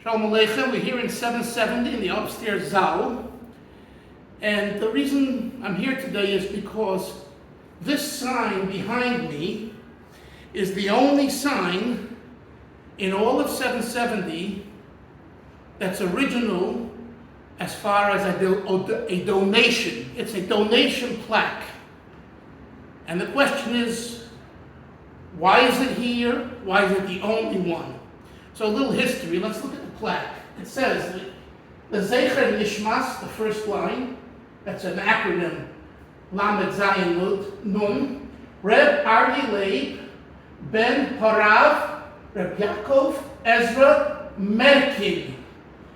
Shalom Aleichem. We're here in 770 in the upstairs Zal. And the reason I'm here today is because this sign behind me is the only sign in all of 770 that's original as far as a donation. It's a donation plaque. And the question is, why is it here? Why is it the only one? So a little history. Let's look at the plaque. It says, L'Zecher Nishmas, the first line, that's an acronym, Lamed Zayin Nun, Reb Arye Leib, Ben Harav, Reb Yaakov, Ezra, Merkin,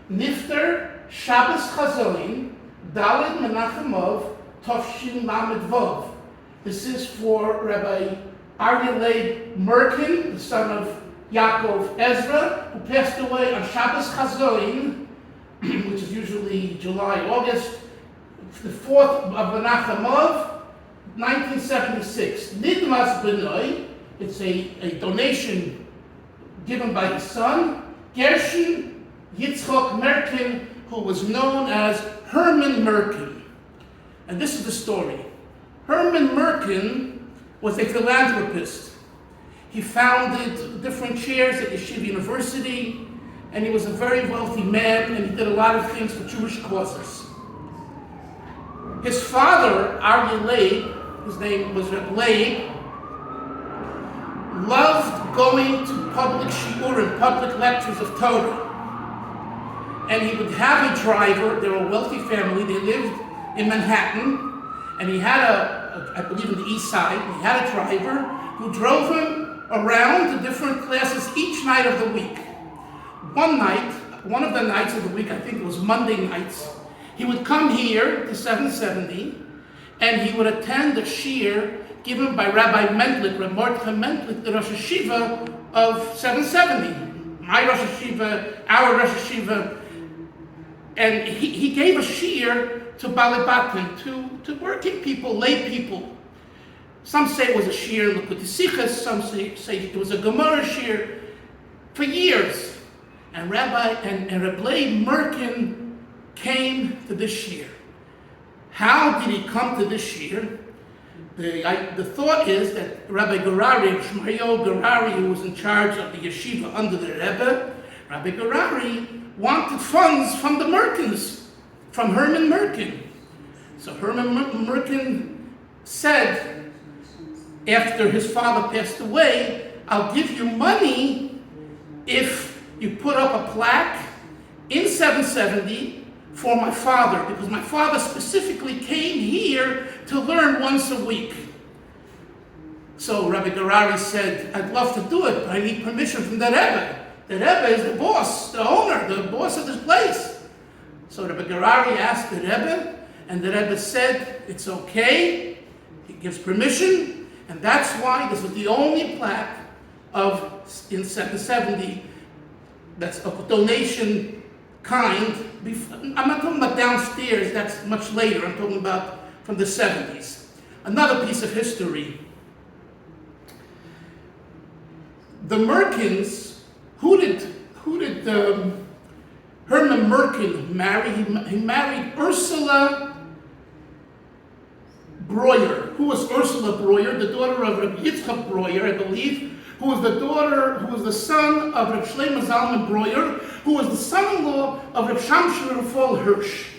Nifter, Shabbos Chazoin, Daled Menachemov, Tovshin Lamed Vov. This is for Rabbi Arye Leib Merkin, the son of Yaakov Ezra, who passed away on Shabbos Chazoin, which is usually July, August, the 4th of Menachemov, 1976. Nidmas Benoy, it's a donation given by his son, Gershon Yitzchok Merkin, who was known as Herman Merkin. And this is the story. Herman Merkin was a philanthropist. He founded different chairs at Yeshiva University, and he was a very wealthy man, and he did a lot of things for Jewish causes. His father, Arye Leib, his name was Reb Leib, loved going to public shiurim, public lectures of Torah. And he would have a driver. They were a wealthy family. They lived in Manhattan, and he had I believe in the East Side, he had a driver who drove him around to different classes each night of the week. One of the nights of the week, I think it was Monday nights, he would come here to 770, and he would attend a shiur given by Rabbi Mentlik, Reb Mordechai Mentlik, the Rosh Hashiva of 770. My Rosh Hashiva, our Rosh Hashiva. And he gave a shiur to Balei Batim, to working people, lay people. Some say it was a shiur L'Kutei Sichos, some say it was a Gemara shiur for years. And Reb Leib Merkin came to this shiur. How did he come to this shiur? The thought is that Rabbi Gerari, Shmayo Gerari, who was in charge of the yeshiva under the Rebbe, Rabbi Gerari wanted funds from the Merkins, from Herman Merkin. So Herman Merkin said, after his father passed away, I'll give you money if you put up a plaque in 770 for my father, because my father specifically came here to learn once a week. So Rabbi Gerari said, I'd love to do it, but I need permission from the Rebbe. The Rebbe is the boss, the owner, the boss of this place. So Rabbi Gerari asked the Rebbe, and the Rebbe said, it's okay. He gives permission, and that's why this was the only plaque in 770 that's of donation kind. I'm not talking about downstairs, that's much later. I'm talking about from the 70s. Another piece of history. The Merkins, who did Herman Merkin marry? He married Ursula Breuer. Who was Ursula Breuer? The daughter of Reb Yitzchak Breuer, I believe, who was the son of Reb Shlomo Zalman Breuer, who was the son-in-law of Reb Shamshon Raphael Hirsch.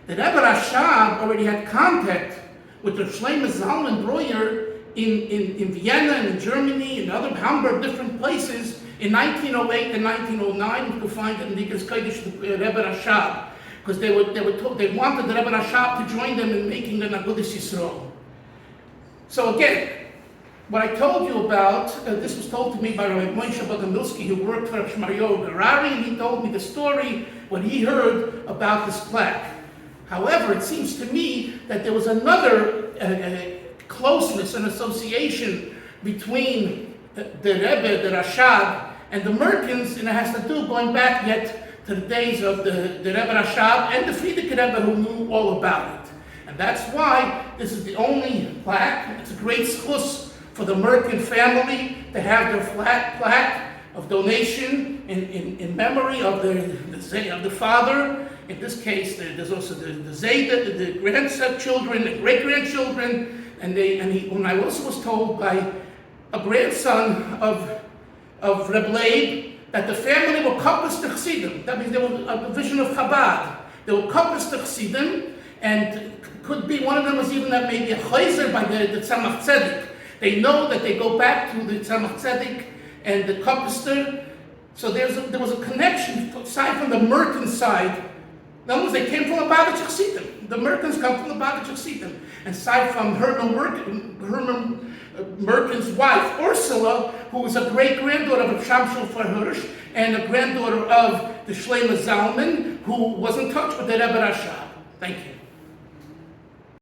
The Rebbe Rashab already had contact with Reb Shlomo Zalman Breuer in Vienna and in Germany and other Hamburg, different places in 1908 and 1909. You can find it in the Kodesh Rebbe Rashab, because they wanted the Rebbe Rashab to join them in making the Agudas Yisrael. So again, what I told you about, this was told to me by Rabbi Moshe Bogomilsky, who worked for Shmayo Gerari, and he told me the story when he heard about this plaque. However, it seems to me that there was another closeness and association between the Rebbe, the Rashab, and the Merkins, and it has to do going back yet to the days of the Rebbe Rashab and the Frierdiker Rebbe, who knew all about it. And that's why this is the only plaque. It's a great schus for the Merkin family to have their plaque of donation in memory of the father. In this case, there's also the Zayda, the grandchildren and great-grandchildren, and I also was told by a grandson of Rebbe Leib that the family will compass the Chassidim. That means they were a division of Chabad. They will compass the Chassidim, and could be one of them was even that maybe a chayzer by the Tzemach Tzedek. They know that they go back to the Tzemach Tzedek and the Kapster. So there was a connection aside from the Merkin side. In other words, they came from the Lubavitch Chassidim. The Merkins come from the Lubavitch Chassidim. And aside from Herman Merkin's wife, Ursula, who was a great-granddaughter of Shamshul Hirsch and a granddaughter of the Shlomo Zalman, who was in touch with the Rebbe Rashab. Thank you.